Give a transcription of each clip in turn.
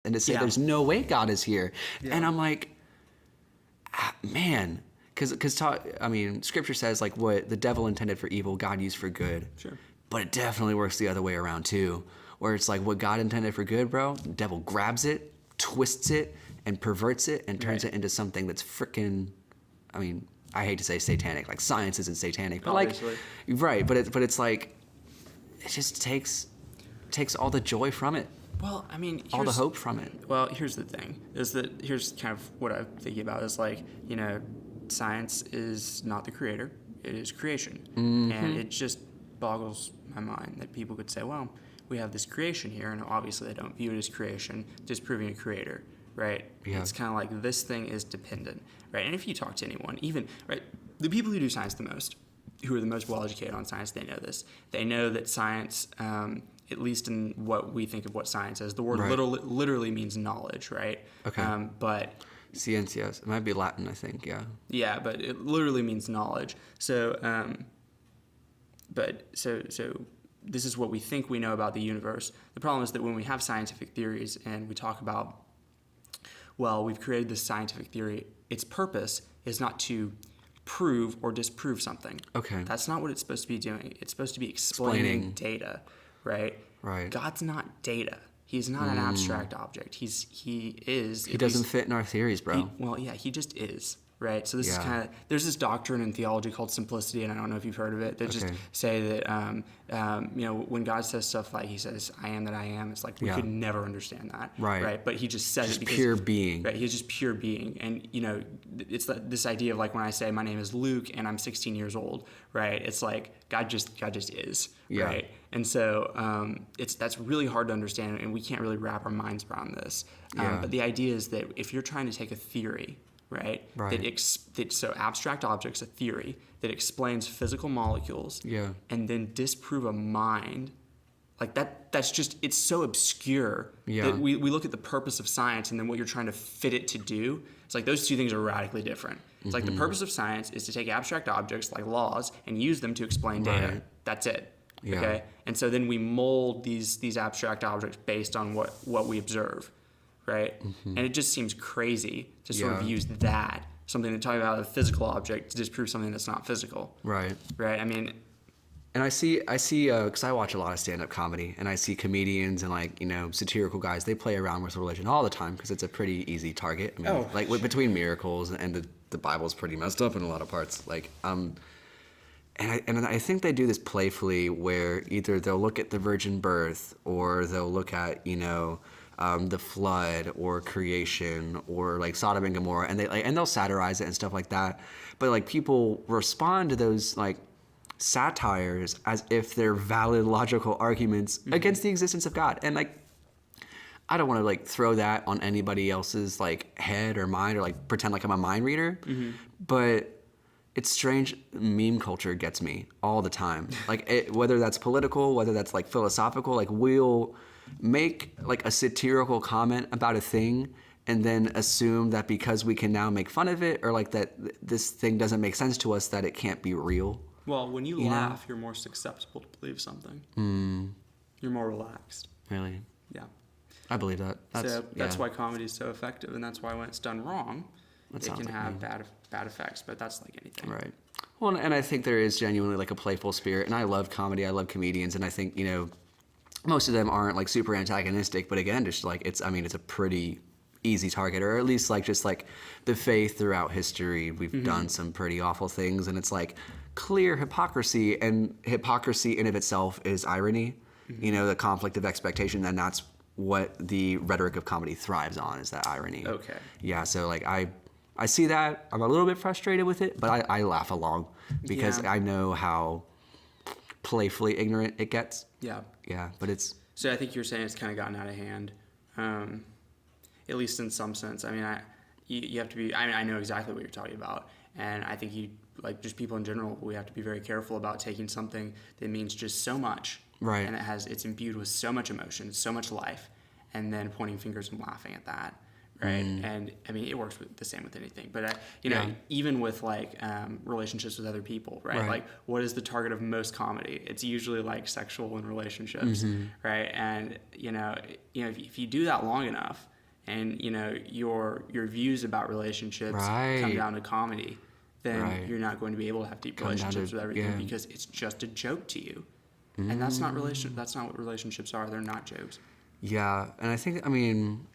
and to say there's no way God is here. And I'm like, man, because I mean, Scripture says like what the devil intended for evil, God used for good. Sure. But it definitely works the other way around too, where it's like what God intended for good, bro, the devil grabs it, twists it, and perverts it, and turns it into something that's freaking, I mean, I hate to say satanic, like science isn't satanic, but Obviously. like, right, but it's like, it just takes all the joy from it. Well, I mean, all the hope from it. Well, here's the thing: is that here's kind of what I'm thinking about is like, you know, science is not the creator; it is creation, and it just boggles my mind that people could say, well, we have this creation here, and obviously they don't view it as creation, disproving a creator, right? Yeah. It's kind of like this thing is dependent, right? And if you talk to anyone, even right, the people who do science the most, who are the most well-educated on science, they know this. They know that science, at least in what we think of what science is, the word literally means knowledge, right? Okay. But Ciencias, it might be Latin, I think, yeah. Yeah, but it literally means knowledge. So, so this is what we think we know about the universe. The problem is that when we have scientific theories and we talk about, well, we've created this scientific theory, its purpose is not to prove or disprove something. Okay. That's not what it's supposed to be doing. It's supposed to be explaining data, right? Right. God's not data. He's not an abstract object. He is. He doesn't fit in our theories, bro. He just is, right? So this is kind of, there's this doctrine in theology called simplicity, and I don't know if you've heard of it, that just say that, you know, when God says stuff like he says, I am that I am, it's like we could never understand that, right? But he just says just it because pure being. Right, he's just pure being. And, you know, it's this idea of like when I say my name is Luke and I'm 16 years old, right? It's like God just is, right? And so that's really hard to understand, and we can't really wrap our minds around this. But the idea is that if you're trying to take a theory, right? So abstract objects, a theory that explains physical molecules, and then disprove a mind, like that's just, it's so obscure that we look at the purpose of science and then what you're trying to fit it to do. It's like those two things are radically different. It's like the purpose of science is to take abstract objects like laws and use them to explain data. That's it. Okay? And so then we mold these abstract objects based on what we observe, right? And it just seems crazy to sort of use that, something to talk about a physical object, to disprove something that's not physical. Right? I mean... And I see, because I watch a lot of stand-up comedy, and I see comedians and, like, you know, satirical guys, they play around with religion all the time because it's a pretty easy target. I mean, between miracles and the Bible's pretty messed up in a lot of parts. Like, and I think they do this playfully, where either they'll look at the virgin birth, or they'll look at, you know, the flood or creation or like Sodom and Gomorrah, and they'll satirize it and stuff like that. But like people respond to those like satires as if they're valid logical arguments against the existence of God. And like, I don't want to like throw that on anybody else's like head or mind, or like pretend like I'm a mind reader, but it's strange. Meme culture gets me all the time. Like whether that's political, whether that's like philosophical, like we'll make like a satirical comment about a thing and then assume that because we can now make fun of it, or like that this thing doesn't make sense to us, that it can't be real. Well, when you laugh, you're more susceptible to believe something. You're more relaxed. Really? Yeah. I believe that. That's why comedy is so effective, and that's why when it's done wrong, it can have bad effects. But that's like anything. Right. Well, and I think there is genuinely like a playful spirit, and I love comedy. I love comedians, and I think, you know, most of them aren't like super antagonistic, but again, just like it's a pretty easy target, or at least like just like the faith throughout history. We've done some pretty awful things, and it's like clear hypocrisy, and hypocrisy in of itself is irony. You know, the conflict of expectation, and that's what the rhetoric of comedy thrives on, is that irony. Okay. Yeah, so like I see that. I'm a little bit frustrated with it, but I laugh along because I know how playfully ignorant it gets. Yeah. Yeah, but it's... So I think you're saying it's kind of gotten out of hand, at least in some sense. I mean, you have to be... I know exactly what you're talking about, and I think like just people in general, we have to be very careful about taking something that means just so much, right, and it's imbued with so much emotion, so much life, and then pointing fingers and laughing at that, right? And I mean, it works the same with anything, but you know, even with like relationships with other people, right? Like, what is the target of most comedy? It's usually like sexual and relationships, right? And you know, if you do that long enough, and your views about relationships come down to comedy, then you're not going to be able to have deep relationships with everything because it's just a joke to you. And that's not what relationships are. They're not jokes. Yeah, and I think, I mean,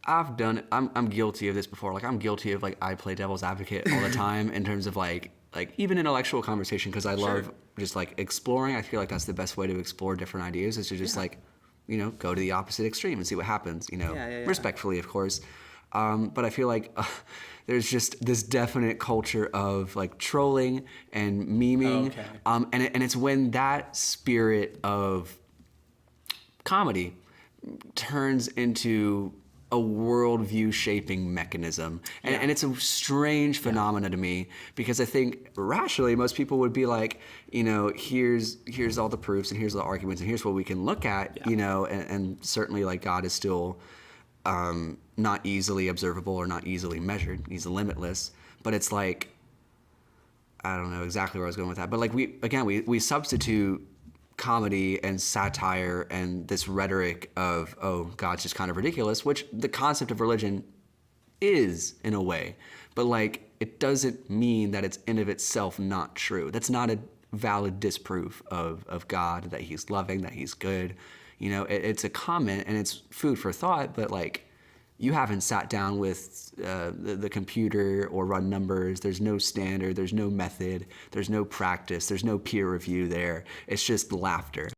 I've done it. I'm guilty of this before. Like, I'm guilty of, like, I play devil's advocate all the time in terms of, like even intellectual conversation, because I love just, like, exploring. I feel like that's the best way to explore different ideas, is to just, like, go to the opposite extreme and see what happens, respectfully, of course. But I feel like there's just this definite culture of, like, trolling and memeing. And it's when that spirit of comedy turns into a worldview shaping mechanism. And it's a strange phenomena to me, because I think rationally most people would be like, here's all the proofs and here's the arguments and here's what we can look at, and certainly, like, God is still not easily observable or not easily measured. He's limitless. But it's like, I don't know exactly where I was going with that. But, like, we substitute comedy and satire and this rhetoric of, oh, God's just kind of ridiculous, which the concept of religion is in a way. But, like, it doesn't mean that it's in of itself not true. That's not a valid disproof of God, that he's loving, that he's good. It's a comment and it's food for thought, but, like, you haven't sat down with the computer or run numbers. There's no standard, there's no method, there's no practice, there's no peer review there. It's just laughter.